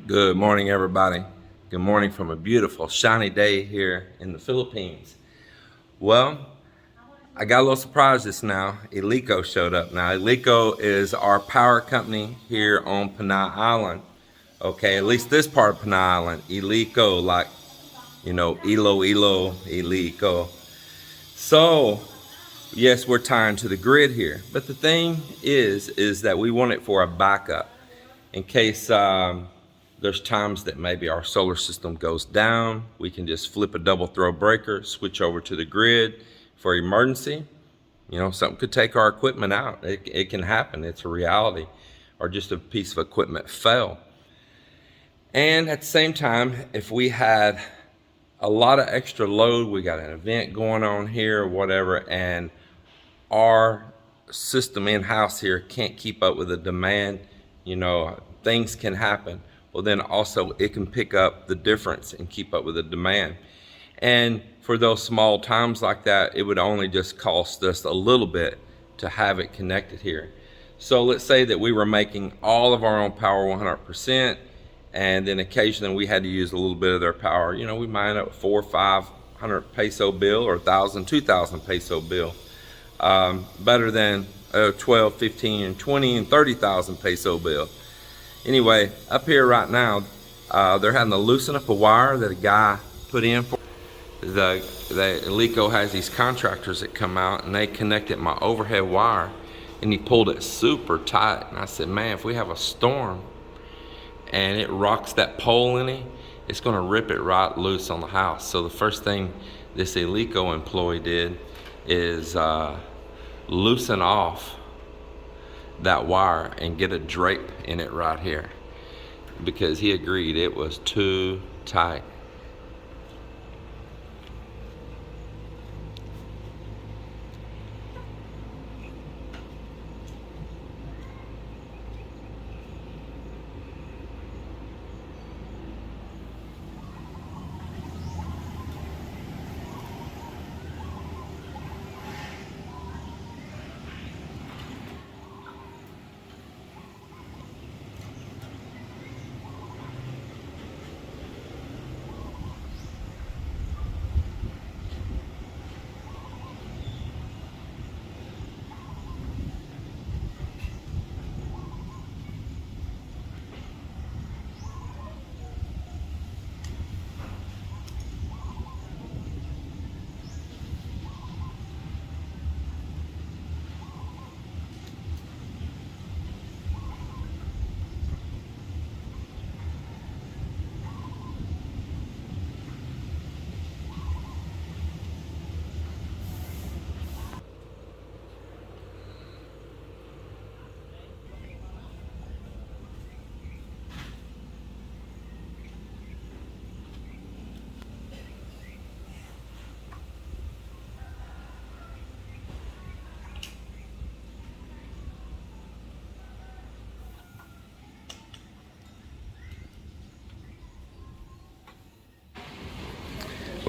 Good morning, everybody. Good morning from a beautiful, shiny day here in the Philippines. Well, I got a little surprise just now. Iloilo showed up. Now, Iloilo is our power company here on Panay Island. Okay, at least this part of Panay Island. Iloilo, like, Iloilo, Iloilo. So, yes, we're tying to the grid here. But the thing is that we want it for a backup in case there's times that maybe our solar system goes down. We can just flip a double throw breaker, switch over to the grid for emergency. Something could take our equipment out. It can happen. It's a reality. Or just a piece of equipment fell. And at the same time, if we had a lot of extra load, we got an event going on here or whatever, and our system in-house here can't keep up with the demand, things can happen. Well, then also it can pick up the difference and keep up with the demand. And for those small times like that, it would only just cost us a little bit to have it connected here. So let's say that we were making all of our own power 100%, and then occasionally we had to use a little bit of their power. We might end up with 400 or 500 peso bill or 1,000, 2,000 peso bill. Better than 12, 15, and 20, and 30,000 peso bill. Anyway, up here right now, they're having to loosen up a wire that a guy put in for. Iloilo has these contractors that come out and they connected my overhead wire, and he pulled it super tight. And I said, man, if we have a storm and it rocks that pole in it, it's gonna rip it right loose on the house. So the first thing this Iloilo employee did is loosen off that wire and get a drape in it right here, because he agreed it was too tight.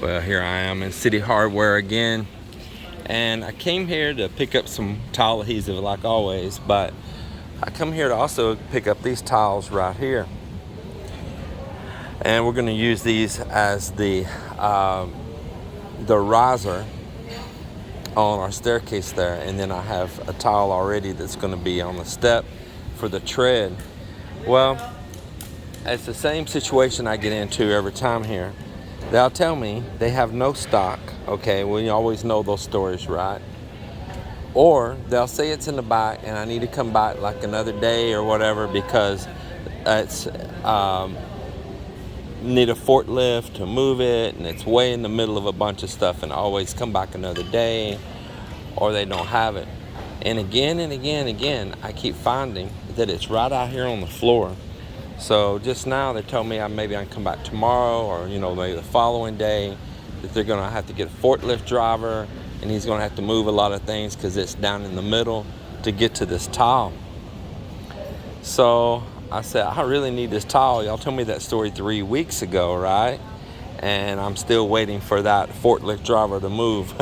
Well, here I am in City Hardware again, and I came here to pick up some tile adhesive like always, but I come here to also pick up these tiles right here, and we're going to use these as the riser on our staircase there. And then I have a tile already that's going to be on the step for the tread. Well, it's the same situation I get into every time here. They'll tell me they have no stock. Okay, well, you always know those stories, right? Or they'll say it's in the back and I need to come back like another day or whatever because it's need a forklift to move it, and it's way in the middle of a bunch of stuff, and always come back another day, or they don't have it. And again and again and again, I keep finding that it's right out here on the floor. So just now they told me maybe I can come back tomorrow, or maybe the following day, that they're gonna have to get a forklift driver, and he's gonna have to move a lot of things because it's down in the middle to get to this tile. So I said, I really need this tile. Y'all told me that story 3 weeks ago, right? And I'm still waiting for that forklift driver to move.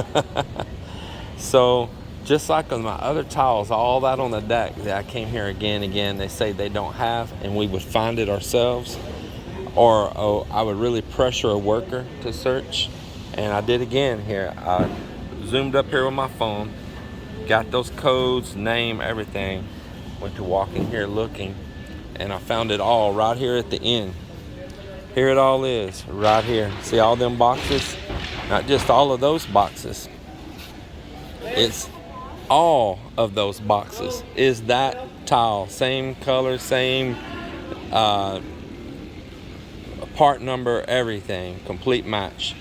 So just like on my other tiles, all that on the deck that I came here again and again, they say they don't have, and we would find it ourselves. or I would really pressure a worker to search. And I did again here. I zoomed up here with my phone, got those codes, name, everything, went to walking here looking, and I found it all right here at the end. Here it all is, right here. See all them boxes? Not just all of those boxes. It's all of those boxes. Is that tile, same color, same part number, everything, complete match.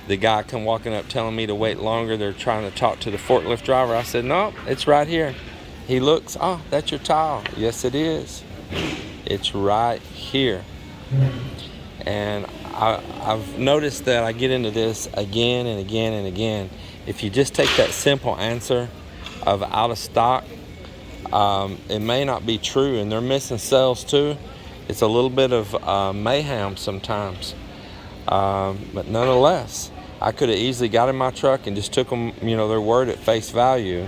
The guy come walking up telling me to wait longer. They're trying to talk to the forklift driver. I said, no, it's right here. He looks, oh, that's your tile. Yes, it is. It's right here. And I've noticed that I get into this again and again and again. If you just take that simple answer of out of stock, it may not be true, and they're missing sales too. It's a little bit of mayhem sometimes, but nonetheless, I could have easily got in my truck and just took them, their word at face value,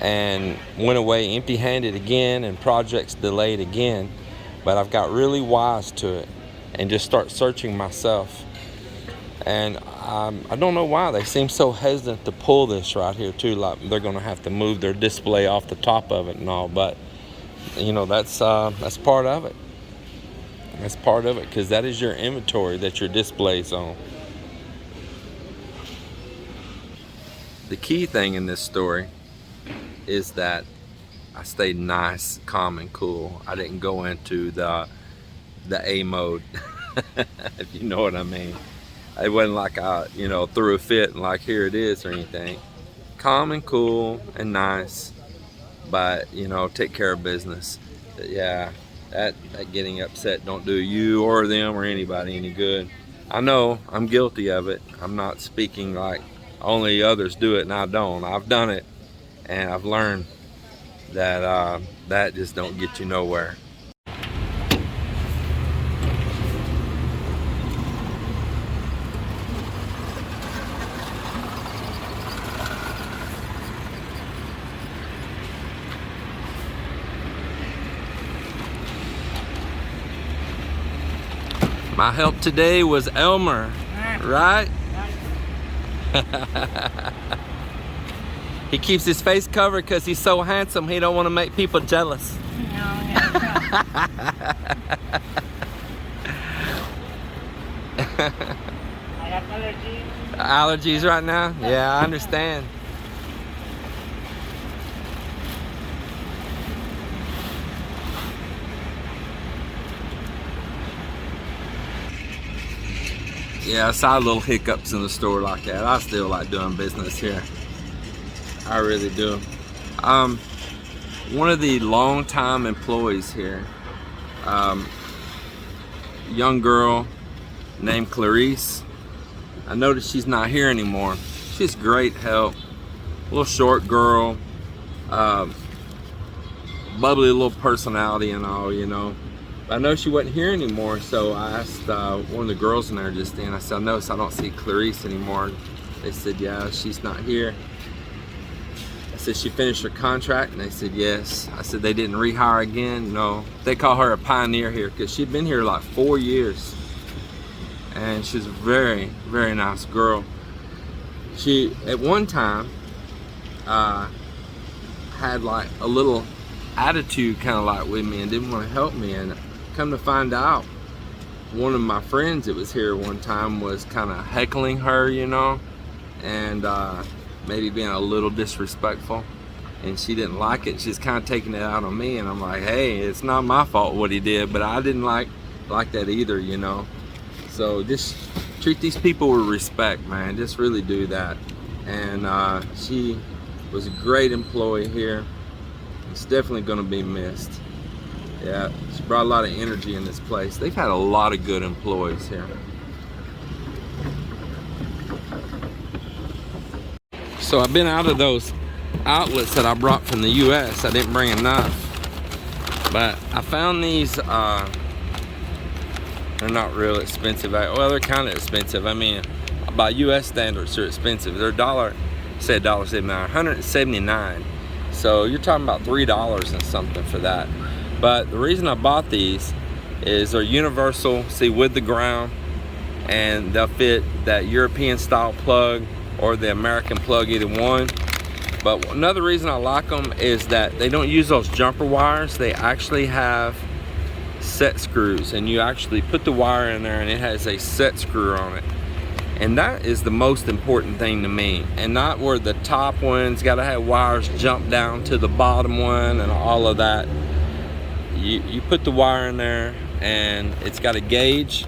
and went away empty-handed again, and projects delayed again. But I've got really wise to it and just start searching myself. And I don't know why they seem so hesitant to pull this right here too, like they're gonna have to move their display off the top of it and all. But that's part of it. That's part of it, because that is your inventory that your display's on. The key thing in this story is that I stayed nice, calm, and cool. I didn't go into the A mode, if you know what I mean. It wasn't like I, threw a fit and like, here it is or anything. Calm and cool and nice, but, take care of business. But yeah, that getting upset don't do you or them or anybody any good. I know I'm guilty of it. I'm not speaking like only others do it and I don't. I've done it, and I've learned that that just don't get you nowhere. My help today was Elmer, right? He keeps his face covered because he's so handsome. He don't want to make people jealous. No, I got allergies. Allergies right now? Yeah, I understand. Yeah, I saw little hiccups in the store like that. I still like doing business here. I really do. One of the long-time employees here, young girl named Clarice. I noticed she's not here anymore. She's great help. Little short girl, bubbly little personality and all, I know she wasn't here anymore, so I asked one of the girls in there just then. I said, I noticed I don't see Clarice anymore. They said, yeah, she's not here. I said, she finished her contract? And they said, yes. I said, they didn't rehire again? No. They call her a pioneer here because she'd been here like 4 years. And she's a very, very nice girl. She, at one time, had like a little attitude kind of like with me and didn't want to help me. And come to find out, one of my friends that was here one time was kind of heckling her, and maybe being a little disrespectful, and she didn't like it. She's kind of taking it out on me, and I'm like, hey, it's not my fault what he did, but I didn't like that either, So just treat these people with respect, man. Just really do that. And she was a great employee here. It's definitely going to be missed. Yeah, she brought a lot of energy in this place. They've had a lot of good employees here. So I've been out of those outlets that I brought from the US. I didn't bring enough. But I found these, they're not real expensive. Well, they're kind of expensive. I mean, by US standards, they're expensive. They're $1.79, $179. So you're talking about $3 and something for that. But the reason I bought these is they're universal, see, with the ground, and they'll fit that European style plug or the American plug, either one. But another reason I like them is that they don't use those jumper wires. They actually have set screws, and you actually put the wire in there and it has a set screw on it. And that is the most important thing to me, and not where the top one's got to have wires jump down to the bottom one and all of that. You put the wire in there, and it's got a gauge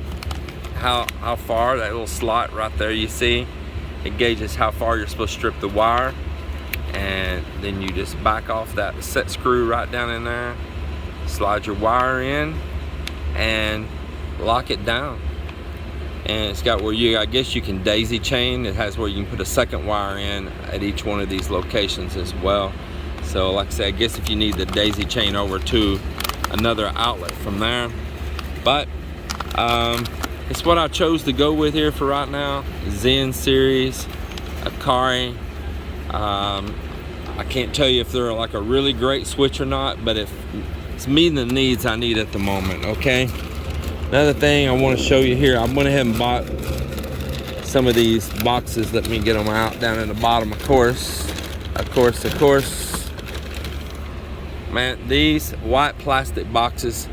how far, that little slot right there you see, it gauges how far you're supposed to strip the wire, and then you just back off that set screw right down in there, slide your wire in, and lock it down. And it's got where I guess you can daisy chain. It has where you can put a second wire in at each one of these locations as well. So like I said, I guess if you need the daisy chain over to another outlet from there. But it's what I chose to go with here for right now. Zen series, Akari. I can't tell you if they're like a really great switch or not, but if it's meeting the needs I need at the moment, okay? Another thing I want to show you here, I went ahead and bought some of these boxes. Let me get them out down in the bottom, of course. Man, these white plastic boxes,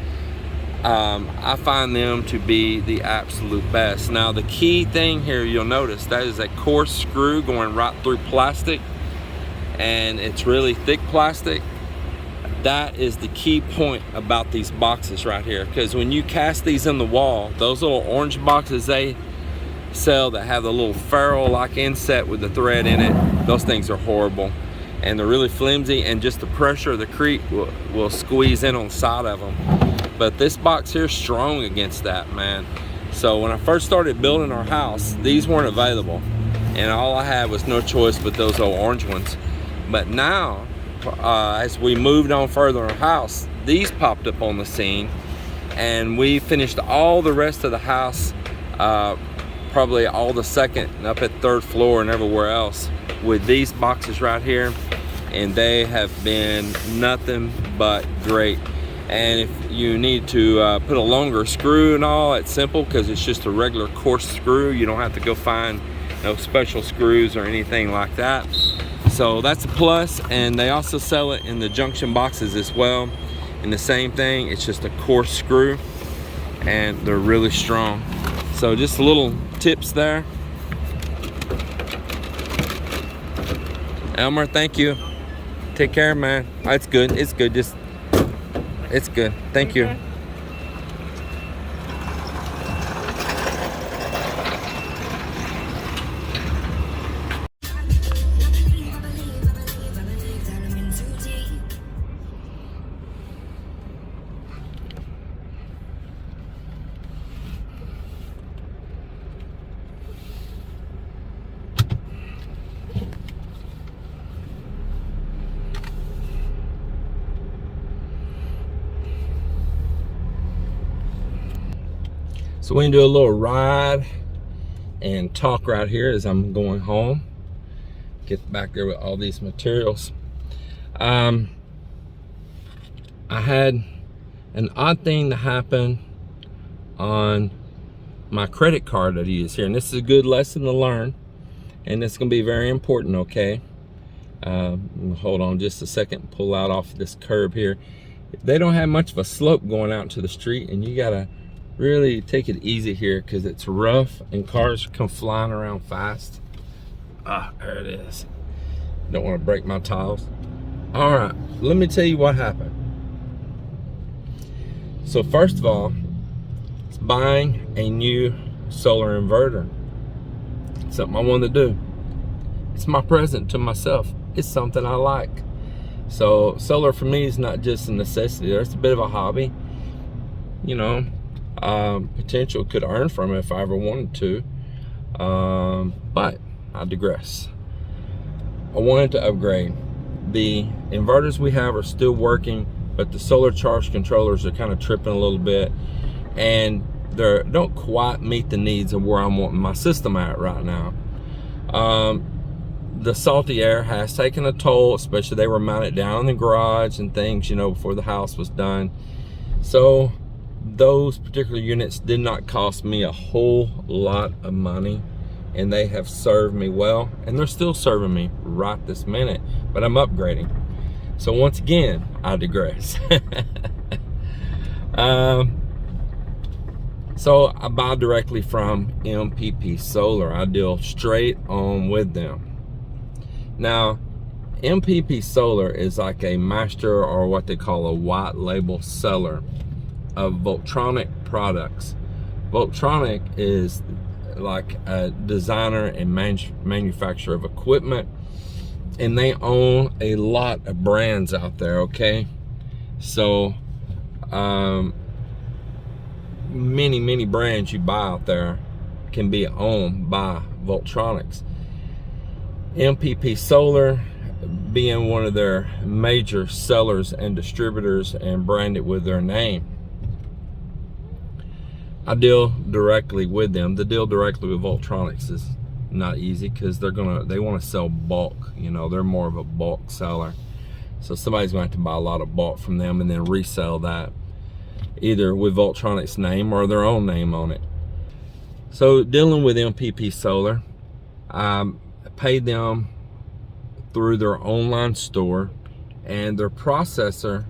I find them to be the absolute best. Now the key thing here, you'll notice that is a coarse screw going right through plastic, and it's really thick plastic. That is the key point about these boxes right here, because when you cast these in the wall, those little orange boxes they sell that have the little ferrule like inset with the thread in it, those things are horrible, and they're really flimsy, and just the pressure of the creep will squeeze in on the side of them. But this box here is strong against that, man. So when I first started building our house, these weren't available, and all I had was no choice but those old orange ones. But now, as we moved on further in our house, these popped up on the scene, and we finished all the rest of the house, probably all the second and up at third floor and everywhere else, with these boxes right here, and they have been nothing but great. And if you need to put a longer screw and all, it's simple, because it's just a regular coarse screw. You don't have to go find no special screws or anything like that. So that's a plus. And they also sell it in the junction boxes as well, and the same thing, it's just a coarse screw, and they're really strong. So just little tips there. Elmer, thank you. Take care, man. It's good, it's good, just it's good. Thank you. So we can do a little ride and talk right here as I'm going home. Get back there with all these materials. I had an odd thing to happen on my credit card that I use here, and this is a good lesson to learn, and it's gonna be very important, okay? Hold on just a second, pull out off this curb here. They don't have much of a slope going out to the street, and you gotta really take it easy here, because it's rough and cars come flying around fast. There it is. Don't want to break my tiles. All right, let me tell you what happened. So first of all, it's buying a new solar inverter. Something I wanted to do. It's my present to myself. It's something I like. So solar for me is not just a necessity. It's a bit of a hobby, you know. Potential could earn from it if I ever wanted to, but I digress. I wanted to upgrade. The inverters we have are still working, but the solar charge controllers are kind of tripping a little bit, and they don't quite meet the needs of where I'm wanting my system at right now. The salty air has taken a toll, especially they were mounted down in the garage and things, you know, before the house was done. So those particular units did not cost me a whole lot of money, and they have served me well, and they're still serving me right this minute, but I'm upgrading. So once again, I digress. So I buy directly from MPP Solar. I deal straight on with them. Now, MPP Solar is like a master, or what they call a white label seller of Voltronic products. Voltronic is like a designer and manufacturer of equipment, and they own a lot of brands out there, okay? So many brands you buy out there can be owned by Voltronics. MPP Solar being one of their major sellers and distributors and branded with their name. I deal directly with them. The deal directly with Voltronics is not easy because they want to sell bulk. You know, they're more of a bulk seller. So somebody's going to have to buy a lot of bulk from them and then resell that either with Voltronics name or their own name on it. So dealing with MPP Solar, I paid them through their online store, and their processor,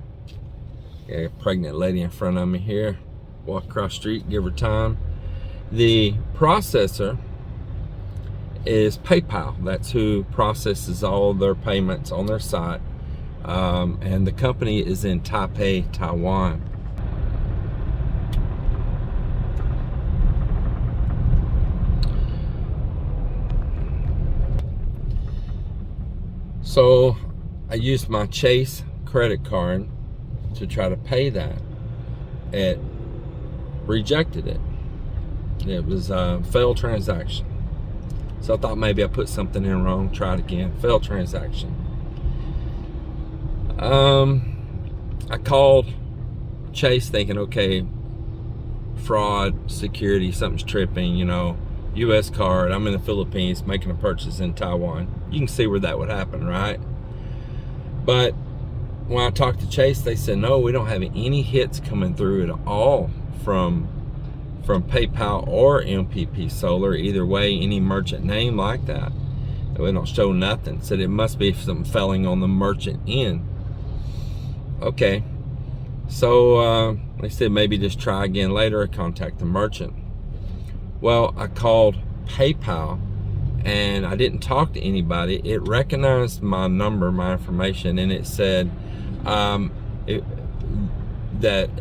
a pregnant lady in front of me here, walk across the street, give her time. The processor is PayPal. That's who processes all their payments on their site, and the company is in Taipei, Taiwan. So I used my Chase credit card to try to pay that. It rejected it. It was a failed transaction. So I thought maybe I put something in wrong, try it again, failed transaction. I called Chase thinking, okay, fraud, security, something's tripping, you know, US card, I'm in the Philippines making a purchase in Taiwan. You can see where that would happen, right? But when I talked to Chase, they said, no, we don't have any hits coming through at all from PayPal or MPP Solar. Either way, any merchant name like that. We don't show nothing. Said it must be something failing on the merchant end. Okay. So they said maybe just try again later or contact the merchant. Well, I called PayPal and I didn't talk to anybody. It recognized my number, my information, and it said that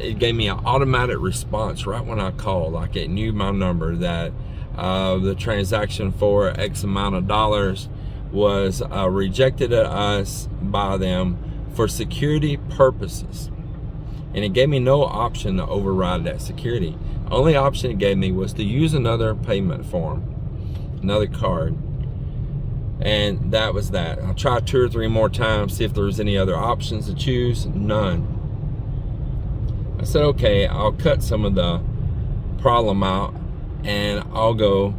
it gave me an automatic response right when I called. Like it knew my number, that the transaction for X amount of dollars was rejected at us by them for security purposes. And it gave me no option to override that security. Only option it gave me was to use another payment form, another card, and that was that. I tried 2 or 3 more times, see if there was any other options to choose. None. I said, okay, I'll cut some of the problem out and I'll go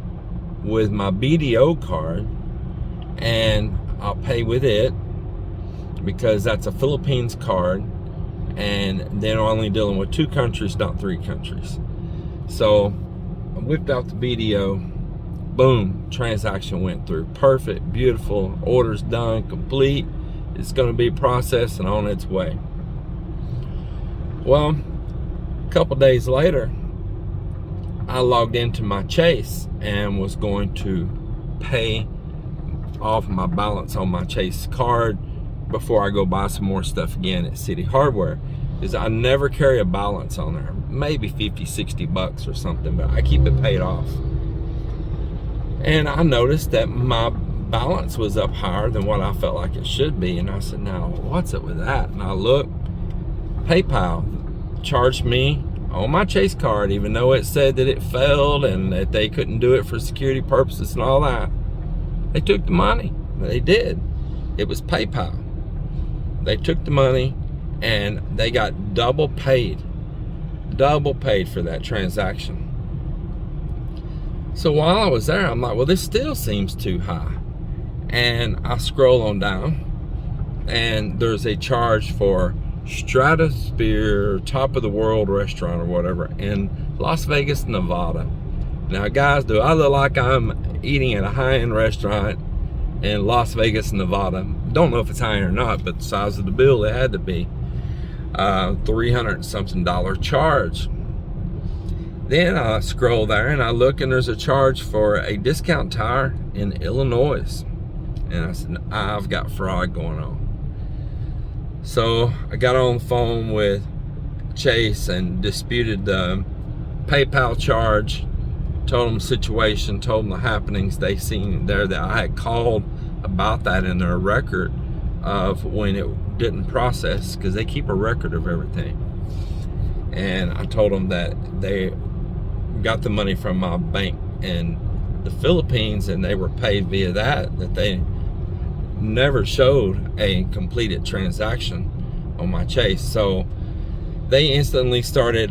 with my BDO card and I'll pay with it because that's a Philippines card, and then I'm only dealing with 2 countries, not 3 countries. So I whipped out the BDO, boom, transaction went through. Perfect, beautiful, order's done, complete. It's gonna be processed and on its way. Well, a couple days later, I logged into my Chase and was going to pay off my balance on my Chase card before I go buy some more stuff again at City Hardware. Is I never carry a balance on there, maybe 50, 60 bucks or something, but I keep it paid off. And I noticed that my balance was up higher than what I felt like it should be. And I said, now what's up with that? And I looked, PayPal charged me on my Chase card, even though it said that it failed and that they couldn't do it for security purposes and all that. They took the money. They did. It was PayPal. They took the money and they got double paid for that transaction. So while I was there, I'm like, well, this still seems too high. And I scroll on down and there's a charge for stratosphere, top of the world restaurant or whatever in Las Vegas, Nevada. Now, guys, do I look like I'm eating at a high-end restaurant in Las Vegas, Nevada? Don't know if it's high or not, but the size of the bill, it had to be. $300 and something charge. Then I scroll there and I look, and there's a charge for a discount tire in Illinois. And I said, I've got fraud going on. So I got on the phone with Chase and disputed the PayPal charge, told them the situation, told them the happenings they seen there, that I had called about that in their record of when it didn't process, because they keep a record of everything. And I told them that they got the money from my bank in the Philippines and they were paid via that they never showed a completed transaction on my Chase. So they instantly started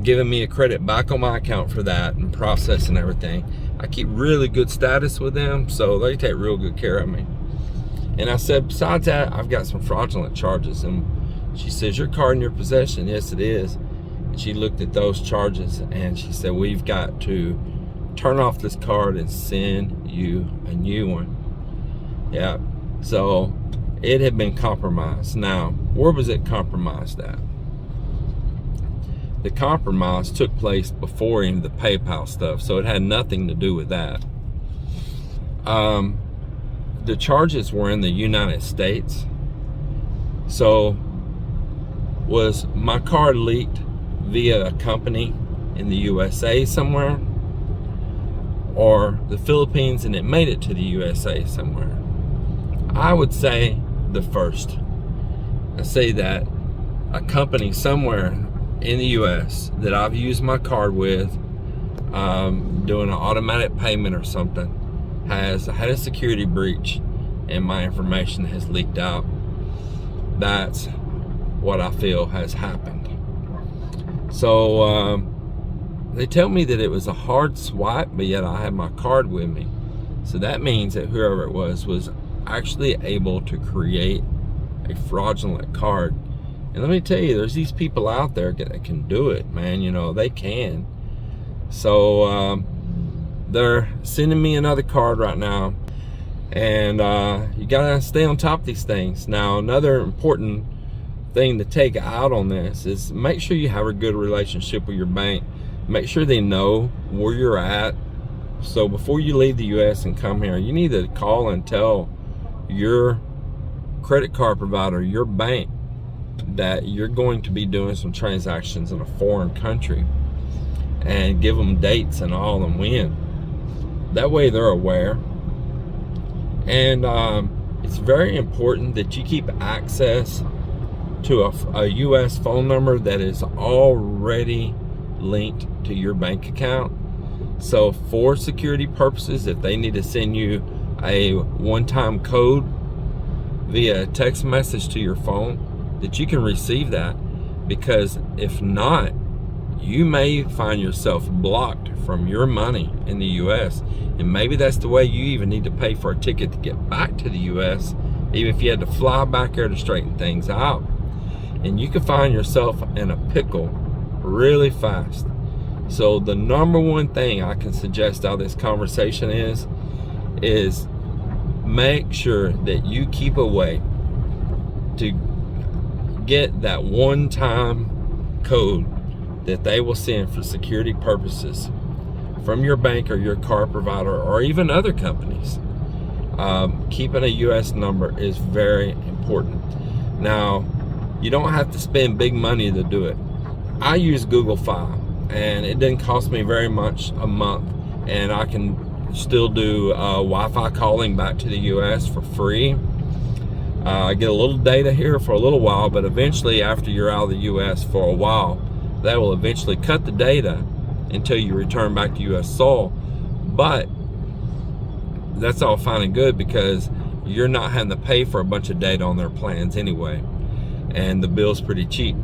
giving me a credit back on my account for that and processing everything. I keep really good status with them, so they take real good care of me. And I said, besides that, I've got some fraudulent charges. And she says, your card in your possession? Yes, it is. And she looked at those charges and she said, we've got to turn off this card and send you a new one. Yeah, so it had been compromised. Now, where was it compromised at? The compromise took place before even the PayPal stuff, so it had nothing to do with that. The charges were in the United States. So was my card leaked via a company in the USA somewhere, or the Philippines and it made it to the USA somewhere? I would say the first. I say that a company somewhere in the US that I've used my card with, doing an automatic payment or something, has had a security breach and my information has leaked out. That's what I feel has happened. So they tell me that it was a hard swipe, but yet I had my card with me. So that means that whoever it was actually able to create a fraudulent card. And let me tell you, there's these people out there that can do it, man. You know, they can. So they're sending me another card right now, and you gotta stay on top of these things. Now, another important thing to take out on this is make sure you have a good relationship with your bank. Make sure they know where you're at. So before you leave the US and come here, you need to call and tell your credit card provider, your bank, that you're going to be doing some transactions in a foreign country, and give them dates and all and when. That way they're aware. And it's very important that you keep access to a US phone number that is already linked to your bank account. So for security purposes, if they need to send you a one-time code via text message to your phone, that you can receive that, because if not, you may find yourself blocked from your money in the US, and maybe that's the way you even need to pay for a ticket to get back to the US, even if you had to fly back there to straighten things out. And you can find yourself in a pickle really fast. So the number one thing I can suggest out of this conversation is make sure that you keep a way to get that one-time code that they will send for security purposes from your bank or your card provider or even other companies. Keeping a US number is very important. Now, you don't have to spend big money to do it. I use Google Fi, and it didn't cost me very much a month, and I can still do Wi-Fi calling back to the US for free. I get a little data here for a little while, but eventually after you're out of the US for a while, that will eventually cut the data until you return back to US soil. But that's all fine and good, because you're not having to pay for a bunch of data on their plans anyway, and the bill's pretty cheap.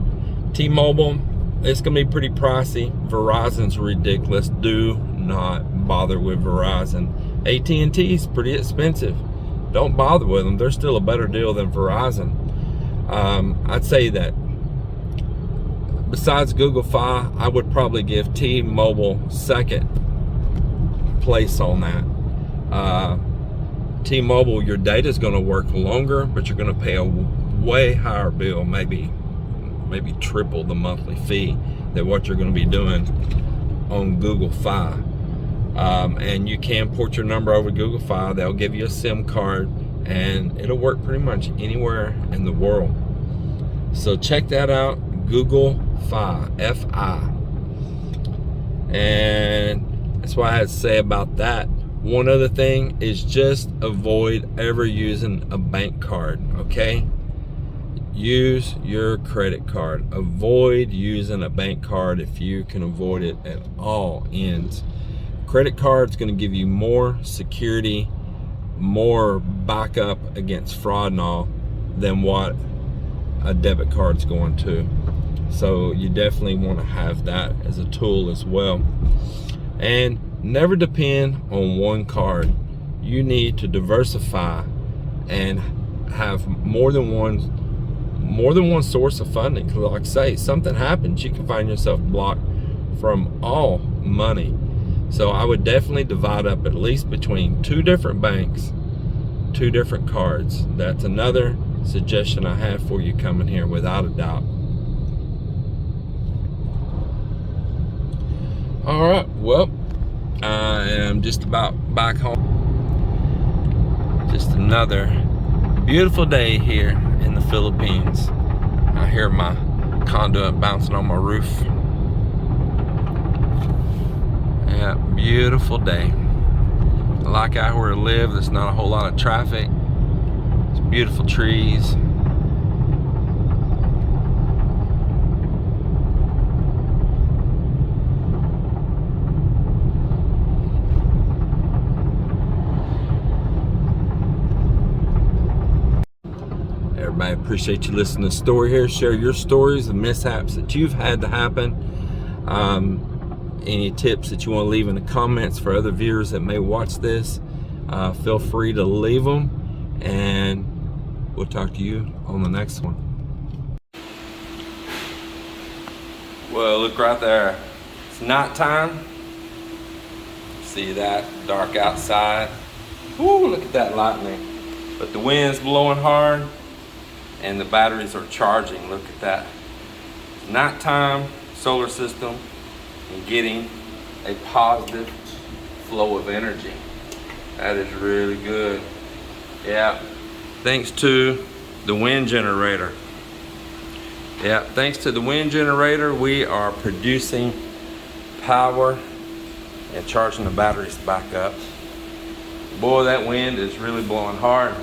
T-Mobile, it's gonna be pretty pricey. Verizon's ridiculous. Do not bother with Verizon. AT&T is pretty expensive. Don't bother with them. They're still a better deal than Verizon. I'd say that besides Google Fi, I would probably give T-Mobile second place on that. T-Mobile, your data is going to work longer, but you're going to pay a way higher bill, maybe triple the monthly fee than what you're going to be doing on Google Fi. And you can port your number over Google Fi. They'll give you a SIM card, and it'll work pretty much anywhere in the world. So check that out, Google Fi, F-I. And that's what I had to say about that. One other thing is just avoid ever using a bank card, okay? Use your credit card. Avoid using a bank card if you can avoid it at all ends. Credit card's going to give you more security, more backup against fraud and all than what a debit card's going to. So you definitely want to have that as a tool as well. And never depend on one card. You need to diversify and have more than one source of funding. Like I say, something happens, you can find yourself blocked from all money. So I would definitely divide up at least between 2 different banks, 2 different cards. That's another suggestion I have for you coming here, without a doubt. All right, well, I am just about back home. Just another beautiful day here in the Philippines. I hear my conduit bouncing on my roof. Yeah, beautiful day. I like out where I live. There's not a whole lot of traffic. It's beautiful trees. Everybody, appreciate you listening to the story here. Share your stories, the mishaps that you've had to happen. Any tips that you want to leave in the comments for other viewers that may watch this, feel free to leave them, and we'll talk to you on the next one. Well, look right there. It's night time. See that? Dark outside. Ooh, look at that lightning. But the wind's blowing hard, and the batteries are charging. Look at that. Nighttime solar system and getting a positive flow of energy. That is really good. Yeah, thanks to the wind generator. Yeah, thanks to the wind generator, we are producing power and charging the batteries back up. Boy, that wind is really blowing hard.